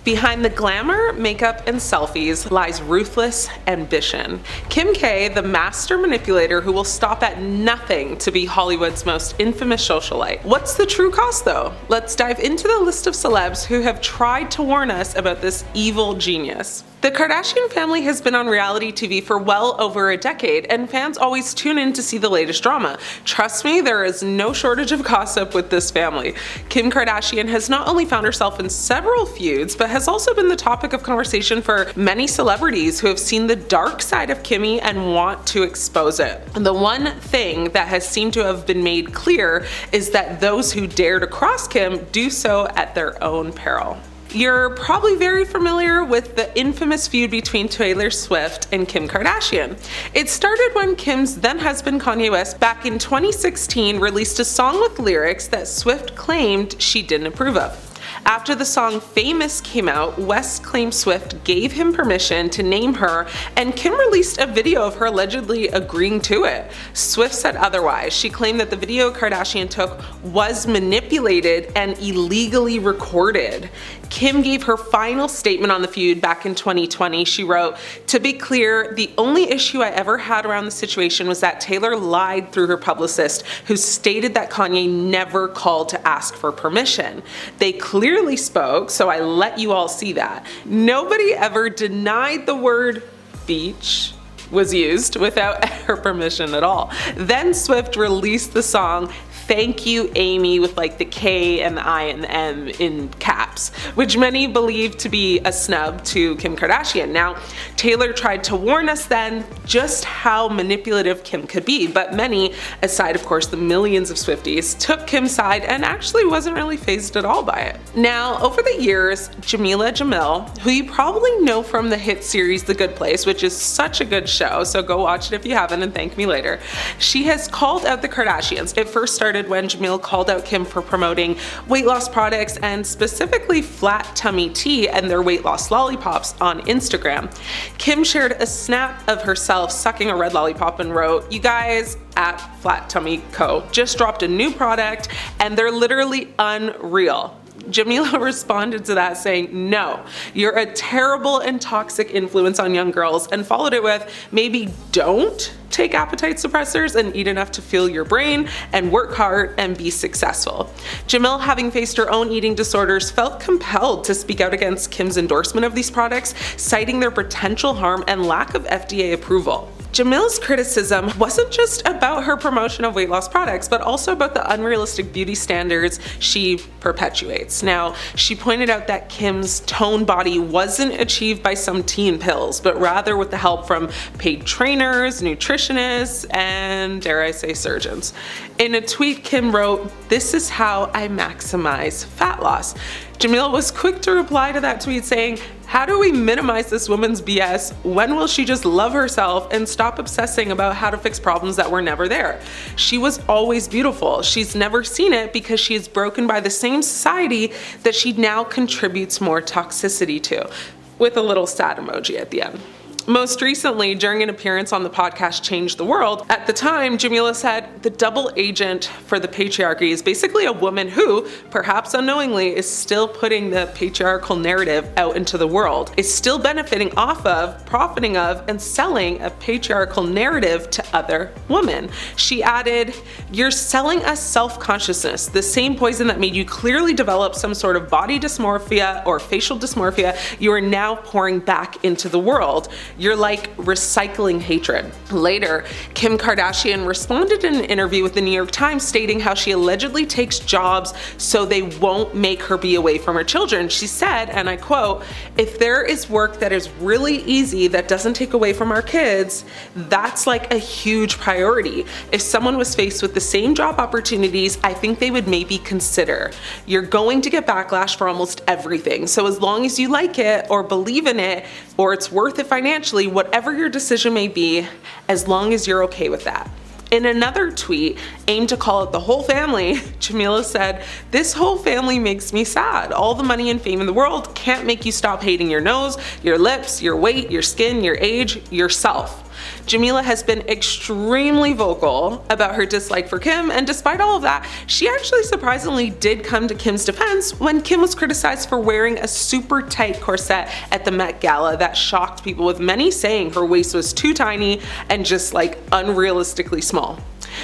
Behind the glamour, makeup, and selfies lies ruthless ambition. Kim K, the master manipulator who will stop at nothing to be Hollywood's most infamous socialite. What's the true cost though? Let's dive into the list of celebs who have tried to warn us about this evil genius. The Kardashian family has been on reality TV for well over a decade, and fans always tune in to see the latest drama. Trust me, there is no shortage of gossip with this family. Kim Kardashian has not only found herself in several feuds, but has also been the topic of conversation for many celebrities who have seen the dark side of Kimmy and want to expose it. The one thing that has seemed to have been made clear is that those who dare to cross Kim do so at their own peril. You're probably very familiar with the infamous feud between Taylor Swift and Kim Kardashian. It started when Kim's then husband Kanye West back in 2016 released a song with lyrics that Swift claimed she didn't approve of. After the song Famous came out, West claimed Swift gave him permission to name her, and Kim released a video of her allegedly agreeing to it. Swift said otherwise. She claimed that the video Kardashian took was manipulated and illegally recorded. Kim gave her final statement on the feud back in 2020. She wrote, "To be clear, the only issue I ever had around the situation was that Taylor lied through her publicist, who stated that Kanye never called to ask for permission. They clearly spoke, so I let you all see that. Nobody ever denied the word beach was used without her permission at all." Then Swift released the song Thank You Amy with like the K and the I and the M in caps, which many believe to be a snub to Kim Kardashian. Now, Taylor tried to warn us then just how manipulative Kim could be, but many, aside of course the millions of Swifties, took Kim's side and actually wasn't really fazed at all by it. Now, over the years, Jameela Jamil, who you probably know from the hit series The Good Place, which is such a good show, so go watch it if you haven't and thank me later, she has called out the Kardashians. It first started when Jamil called out Kim for promoting weight loss products and specifically Flat Tummy Tea and their weight loss lollipops on Instagram. Kim shared a snap of herself sucking a red lollipop and wrote, "You guys at Flat Tummy Co. just dropped a new product and they're literally unreal." Jameela responded to that saying, "No, you're a terrible and toxic influence on young girls," and followed it with, "Maybe don't take appetite suppressors and eat enough to fuel your brain and work hard and be successful." Jamil, having faced her own eating disorders, felt compelled to speak out against Kim's endorsement of these products, citing their potential harm and lack of FDA approval. Jamil's criticism wasn't just about her promotion of weight loss products, but also about the unrealistic beauty standards she perpetuates. Now, she pointed out that Kim's toned body wasn't achieved by some teen pills, but rather with the help from paid trainers, nutritionists, and dare I say surgeons. In a tweet, Kim wrote, "This is how I maximize fat loss." Jameela was quick to reply to that tweet saying, "How do we minimize this woman's BS? When will she just love herself and stop obsessing about how to fix problems that were never there? She was always beautiful. She's never seen it because she is broken by the same society that she now contributes more toxicity to," with a little sad emoji at the end. Most recently, during an appearance on the podcast Change the World, at the time, Jameela said, "The double agent for the patriarchy is basically a woman who, perhaps unknowingly, is still putting the patriarchal narrative out into the world, is still benefiting off of, profiting of, and selling a patriarchal narrative to other women." She added, "You're selling us self-consciousness, the same poison that made you clearly develop some sort of body dysmorphia or facial dysmorphia, you are now pouring back into the world. You're like recycling hatred." Later, Kim Kardashian responded in an interview with the New York Times stating how she allegedly takes jobs so they won't make her be away from her children. She said, and I quote, "If there is work that is really easy that doesn't take away from our kids, that's like a huge priority. If someone was faced with the same job opportunities, I think they would maybe consider. You're going to get backlash for almost everything. So as long as you like it or believe in it or it's worth it financially, whatever your decision may be, as long as you're okay with that." In another tweet, aimed to call out the whole family, Jameela said, "This whole family makes me sad. All the money and fame in the world can't make you stop hating your nose, your lips, your weight, your skin, your age, yourself." Jameela has been extremely vocal about her dislike for Kim, and despite all of that, she actually surprisingly did come to Kim's defense when Kim was criticized for wearing a super tight corset at the Met Gala that shocked people, with many saying her waist was too tiny and just like unrealistically small.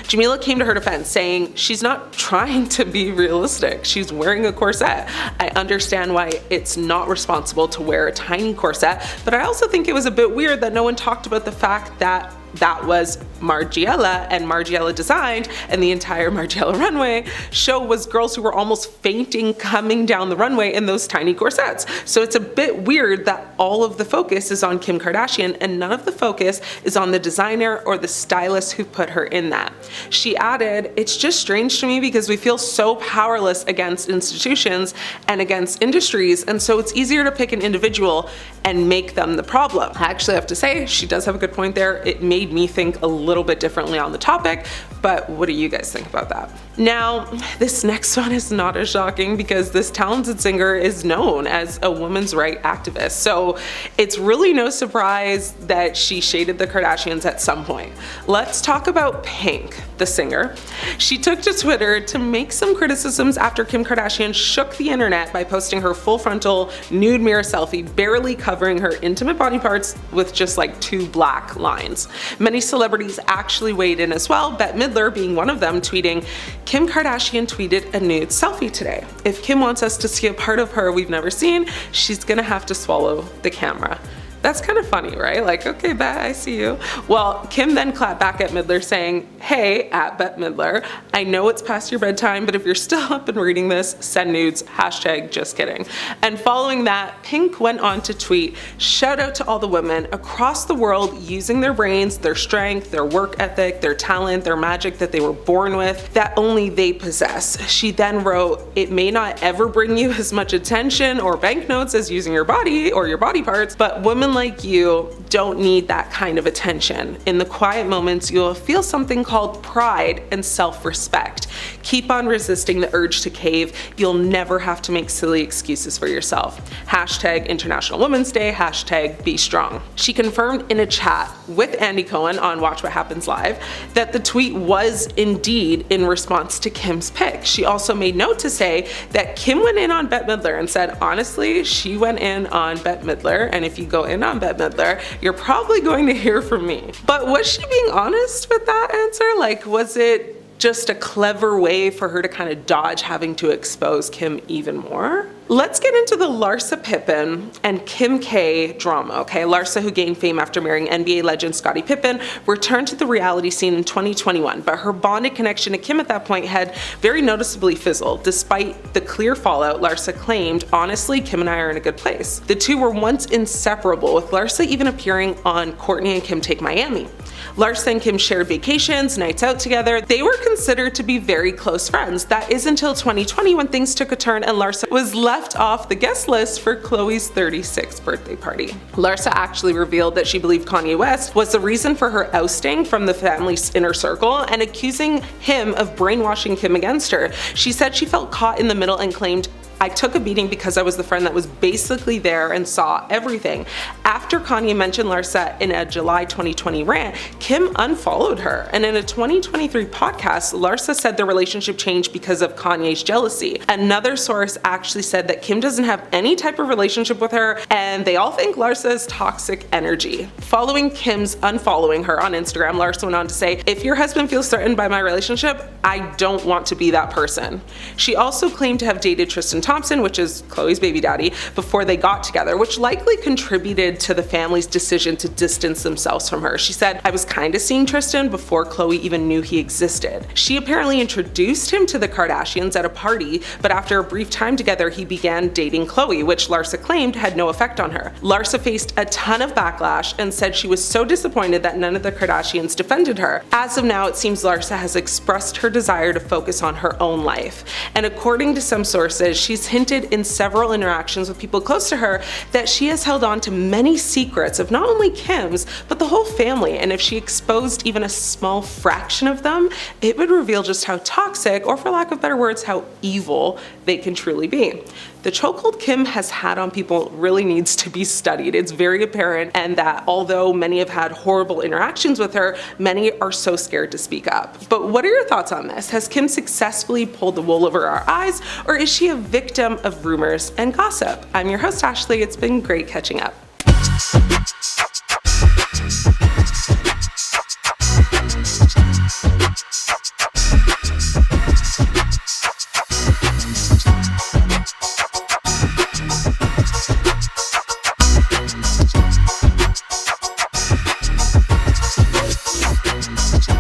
Jameela came to her defense saying she's not trying to be realistic, she's wearing a corset. "I understand why it's not responsible to wear a tiny corset, but I also think it was a bit weird that no one talked about the fact that that was Margiela and Margiela designed, and the entire Margiela runway show was girls who were almost fainting coming down the runway in those tiny corsets. So it's a bit weird that all of the focus is on Kim Kardashian and none of the focus is on the designer or the stylist who put her in that." She added, "It's just strange to me because we feel so powerless against institutions and against industries, and so it's easier to pick an individual and make them the problem." I actually have to say, she does have a good point there. It made me think a little bit differently on the topic, but what do you guys think about that? Now, this next one is not as shocking because this talented singer is known as a women's rights activist, so it's really no surprise that she shaded the Kardashians at some point. Let's talk about Pink, the singer. She took to Twitter to make some criticisms after Kim Kardashian shook the internet by posting her full frontal nude mirror selfie, barely covering her intimate body parts with just like 2 black lines. Many celebrities actually weighed in as well, Bette Midler being one of them, tweeting, "Kim Kardashian tweeted a nude selfie today. If Kim wants us to see a part of her we've never seen, she's gonna have to swallow the camera." That's kind of funny, right? Like, okay, Bette, I see you. Well, Kim then clapped back at Midler saying, "Hey, at Bette Midler, I know it's past your bedtime, but if you're still up and reading this, send nudes, hashtag just kidding." And following that, Pink went on to tweet, "Shout out to all the women across the world using their brains, their strength, their work ethic, their talent, their magic that they were born with, that only they possess." She then wrote, "It may not ever bring you as much attention or banknotes as using your body or your body parts, but women like you don't need that kind of attention. In the quiet moments, you'll feel something called pride and self-respect. Keep on resisting the urge to cave. You'll never have to make silly excuses for yourself. Hashtag International Women's Day, hashtag be strong." She confirmed in a chat with Andy Cohen on Watch What Happens Live that the tweet was indeed in response to Kim's pic. She also made note to say that Kim went in on Bette Midler and said, honestly, she went in on Bette Midler, and if you go in on Bette Midler, you're probably going to hear from me. But was she being honest with that answer? Like, was it just a clever way for her to kind of dodge having to expose Kim even more? Let's get into the Larsa Pippen and Kim K drama, okay? Larsa, who gained fame after marrying NBA legend Scottie Pippen, returned to the reality scene in 2021, but her bonded connection to Kim at that point had very noticeably fizzled. Despite the clear fallout, Larsa claimed, honestly, Kim and I are in a good place. The two were once inseparable, with Larsa even appearing on Kourtney and Kim Take Miami. Larsa and Kim shared vacations, nights out together. They were considered to be very close friends. That is until 2020 when things took a turn and Larsa was left off the guest list for Khloe's 36th birthday party. Larsa actually revealed that she believed Kanye West was the reason for her ousting from the family's inner circle and accusing him of brainwashing Kim against her. She said she felt caught in the middle and claimed, "I took a beating because I was the friend that was basically there and saw everything." After Kanye mentioned Larsa in a July 2020 rant, Kim unfollowed her. And in a 2023 podcast, Larsa said their relationship changed because of Kanye's jealousy. Another source actually said that Kim doesn't have any type of relationship with her, and they all think Larsa is toxic energy. Following Kim's unfollowing her on Instagram, Larsa went on to say, "If your husband feels threatened by my relationship, I don't want to be that person." She also claimed to have dated Tristan Thompson, which is Khloe's baby daddy, before they got together, which likely contributed to the family's decision to distance themselves from her. She said, "I was kind of seeing Tristan before Khloe even knew he existed." She apparently introduced him to the Kardashians at a party, but after a brief time together, he began dating Khloe, which Larsa claimed had no effect on her. Larsa faced a ton of backlash and said she was so disappointed that none of the Kardashians defended her. As of now, it seems Larsa has expressed her desire to focus on her own life. And according to some sources, she's hinted in several interactions with people close to her that she has held on to many secrets of not only Kim's, but the whole family, and if she exposed even a small fraction of them, it would reveal just how toxic, or for lack of better words, how evil they can truly be. The chokehold Kim has had on people really needs to be studied. It's very apparent, and that although many have had horrible interactions with her, many are so scared to speak up. But what are your thoughts on this? Has Kim successfully pulled the wool over our eyes, or is she a victim of rumors and gossip? I'm your host, Ashley. It's been great catching up.